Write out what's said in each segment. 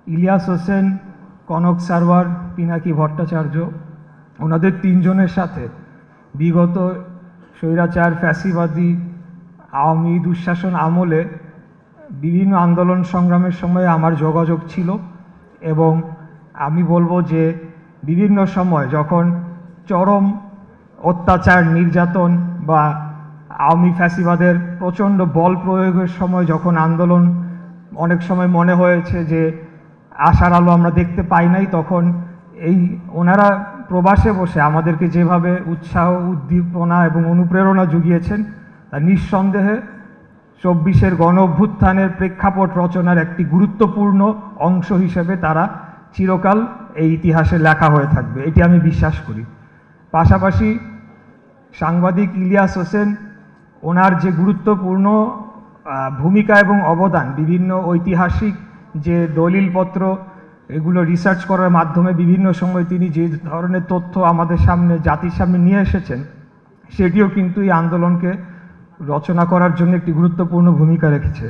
ইলিয়াস হোসেন, কনক সারওয়ার, পিনাকি ভট্টাচার্য, ওনাদের তিনজনের সাথে বিগত স্বৈরাচার ফ্যাসিবাদী আওয়ামী দুঃশাসন আমলে বিভিন্ন আন্দোলন সংগ্রামের সময় আমার যোগাযোগ ছিল এবং আমি বলবো যে বিভিন্ন সময় যখন চরম অত্যাচার নির্যাতন বা আওয়ামী ফ্যাসিবাদের প্রচণ্ড বল প্রয়োগের সময় যখন আন্দোলন অনেক সময় মনে হয়েছে যে আশার আলো আমরা দেখতে পাই নাই, তখন এই ওনারা প্রবাসে বসে আমাদেরকে যেভাবে উৎসাহ উদ্দীপনা এবং অনুপ্রেরণা জুগিয়েছেন তা নিঃসন্দেহে ২৪-এর গণ অভ্যুত্থানের প্রেক্ষাপট রচনার একটি গুরুত্বপূর্ণ অংশ হিসেবে তারা চিরকাল এই ইতিহাসে লেখা হয়ে থাকবে, এটি আমি বিশ্বাস করি। পাশাপাশি সাংবাদিক ইলিয়াস হোসেন ওনার যে গুরুত্বপূর্ণ ভূমিকা এবং অবদান বিভিন্ন ঐতিহাসিক যে দলিলপত্র এগুলো রিসার্চ করার মাধ্যমে বিভিন্ন সময় তিনি যে ধরনের তথ্য আমাদের সামনে জাতির সামনে নিয়ে এসেছেন সেটিও কিন্তু এই আন্দোলনকে রচনা করার জন্য একটি গুরুত্বপূর্ণ ভূমিকা রেখেছে।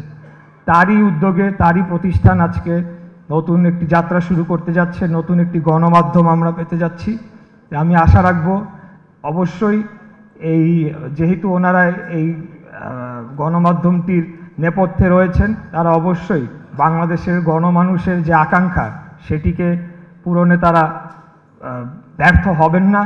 তারই উদ্যোগে তারই প্রতিষ্ঠান আজকে নতুন একটি যাত্রা শুরু করতে যাচ্ছে, নতুন একটি গণমাধ্যম আমরা পেতে যাচ্ছি। আমি আশা রাখবো অবশ্যই এই যেহেতু ওনারা এই গণমাধ্যমটির নেপথ্যে রয়েছেন তারা অবশ্যই বাংলাদেশের গণমানুষের যে আকাঙ্ক্ষা সেটিকে পূরণে তারা ব্যর্থ হবেন না।